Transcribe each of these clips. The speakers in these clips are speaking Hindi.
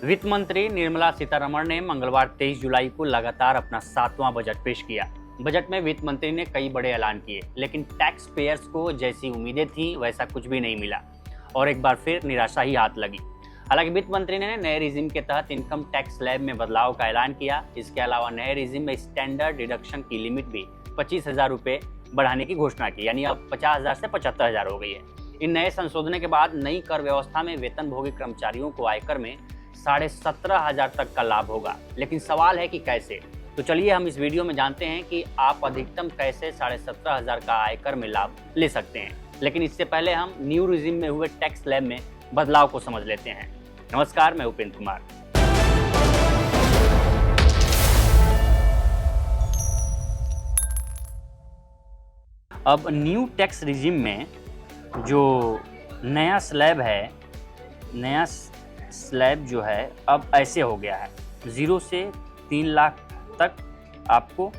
वित्त मंत्री निर्मला सीतारमण ने मंगलवार 23 जुलाई को लगातार अपना 7वां बजट पेश किया। बजट में वित्त मंत्री ने कई बड़े ऐलान किए, लेकिन टैक्स पेयर्स को जैसी उम्मीदें थीं वैसा कुछ भी नहीं मिला और एक बार फिर निराशा ही हाथ लगी। हालांकि वित्त मंत्री ने नए रिजिम के तहत इनकम टैक्स स्लैब में बदलाव का ऐलान किया। इसके अलावा नए रिजिम में स्टैंडर्ड डिडक्शन की लिमिट भी 25,000 रुपये बढ़ाने की घोषणा की, यानी अब 50,000 से 75,000 हो गई है। इन नए संशोधनों के बाद नई कर व्यवस्था में वेतनभोगी कर्मचारियों को आयकर में 17,500 तक का लाभ होगा। लेकिन सवाल है कि कैसे? तो चलिए हम इस वीडियो में जानते हैं कि आप अधिकतम कैसे 17,500 का आयकर में लाभ ले सकते हैं। लेकिन इससे पहले हम न्यू रिजिम में हुए टैक्स स्लैब में बदलाव को समझ लेते हैं। नमस्कार, मैं उपेंद्र कुमार। अब न्यू टैक्स रिजिम में जो नया स्लैब है, नया स्लैब जो है अब ऐसे हो गया है। 0 से 3 लाख तक आपको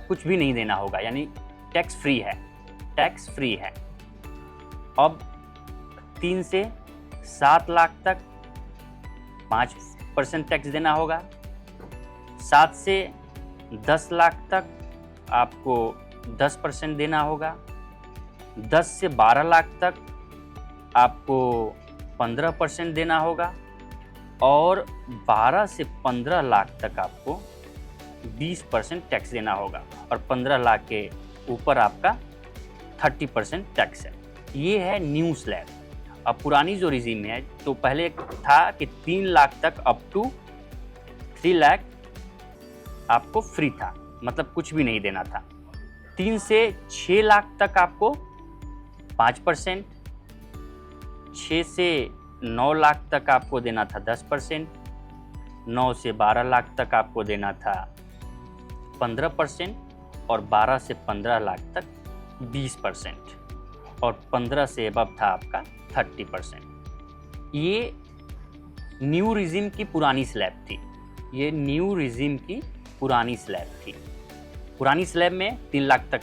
कुछ भी नहीं देना होगा, यानी टैक्स फ्री है। टैक्स फ्री है। अब 3 से 7 लाख तक 5% टैक्स देना होगा। 7 से 10 लाख तक आपको 10% देना होगा। 10 से 12 लाख तक आपको 15% देना होगा और 12 से 15 लाख तक आपको 20% टैक्स देना होगा और 15 लाख के ऊपर आपका 30% टैक्स है। ये है न्यू स्लैब। अब पुरानी जो रिजिम है, तो पहले था कि 3 लाख तक अप टू 3 लाख आपको फ्री था, मतलब कुछ भी नहीं देना था। 3 से 6 लाख तक आपको 5%, 6 से 9 लाख तक आपको देना था 10%, 9 से 12 लाख तक आपको देना था 15% और 12 से 15 लाख तक 20% और 15 से अबव था आपका 30%। ये न्यू रिजिम की पुरानी स्लैब थी। ये न्यू रिजिम की पुरानी स्लैब थी। पुरानी स्लैब में 3 लाख तक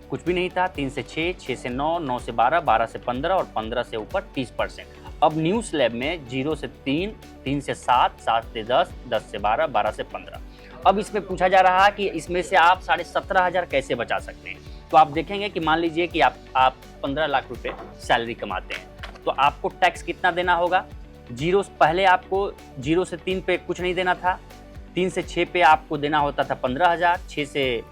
कुछ भी नहीं था। 3 से 6, 6 से 9, 9 से 12, 12 से 15 और 15 से ऊपर 30%। अब न्यू स्लैब में 0 से 3, 3 से 7, 7 से 10, 10 से 12, 12 से 15। अब इसमें पूछा जा रहा है कि इसमें से आप 17,500 कैसे बचा सकते हैं। तो आप देखेंगे कि मान लीजिए कि आप 15 लाख रुपए सैलरी कमाते हैं, तो आपको टैक्स कितना देना होगा। पहले आपको 0 से 3 पे कुछ नहीं देना था। 3 से 6 पे आपको देना होता था 15,000, 6 से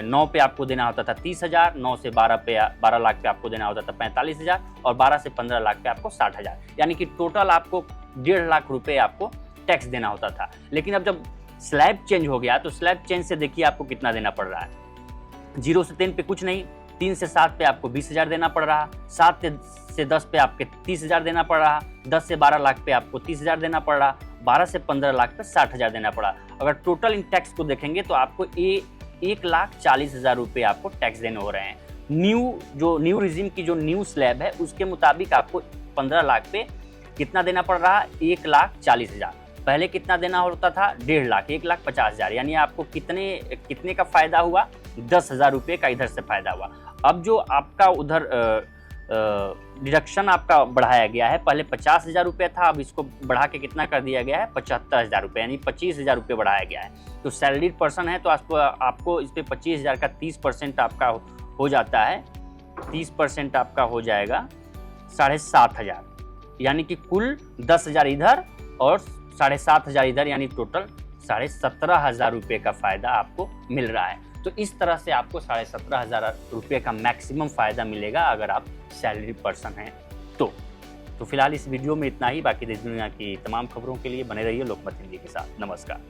9 पे आपको देना होता था 30,000, 9 से 12 लाख पे आपको देना होता था 45,000 और 12 से 15 लाख पे आपको 60,000, यानी कि टोटल आपको 1.5 लाख रुपए आपको टैक्स देना होता था। लेकिन अब जब स्लैब चेंज हो गया, तो स्लैब चेंज से देखिए आपको कितना देना पड़ रहा है। 0 से 3 पे कुछ नहीं, 3 से 7 पे आपको 20,000 देना पड़ रहा, 7 से 10 पे आपके 30,000 देना पड़ रहा, 10 से 12 लाख पे आपको 30,000 देना पड़ रहा, 12 से 15 लाख पे 60,000 देना पड़ा। अगर टोटल इन टैक्स को देखेंगे तो आपको 1,40,000 रुपये आपको टैक्स देने हो रहे हैं। न्यू रिजिम की जो न्यू स्लैब है, उसके मुताबिक आपको 15 लाख पे कितना देना पड़ रहा है, 1,40,000। पहले कितना देना होता था, 1.5 लाख, 1,50,000, यानी आपको कितने का फायदा हुआ, 10,000 रुपये का इधर से फायदा हुआ। अब जो आपका उधर डिडक्शन आपका बढ़ाया गया है, पहले 50,000 रुपये था, अब इसको बढ़ा के कितना कर दिया गया है, 75,000 रुपये, यानी 25,000 रुपये बढ़ाया गया है। तो सैलरीड पर्सन है तो आपको इस पर 25,000 का 30% आपका हो जाता है। 30% आपका हो जाएगा 7,500, यानी कि कुल 10,000 इधर और 7,500 इधर, यानी टोटल 17,500 रुपये का फ़ायदा आपको मिल रहा है। तो इस तरह से आपको 17,500 रुपये का मैक्सिमम फ़ायदा मिलेगा अगर आप सैलरी पर्सन हैं तो फिलहाल इस वीडियो में इतना ही। बाकी देश दुनिया की तमाम खबरों के लिए बने रहिए लोकमत हिंदी के साथ। नमस्कार।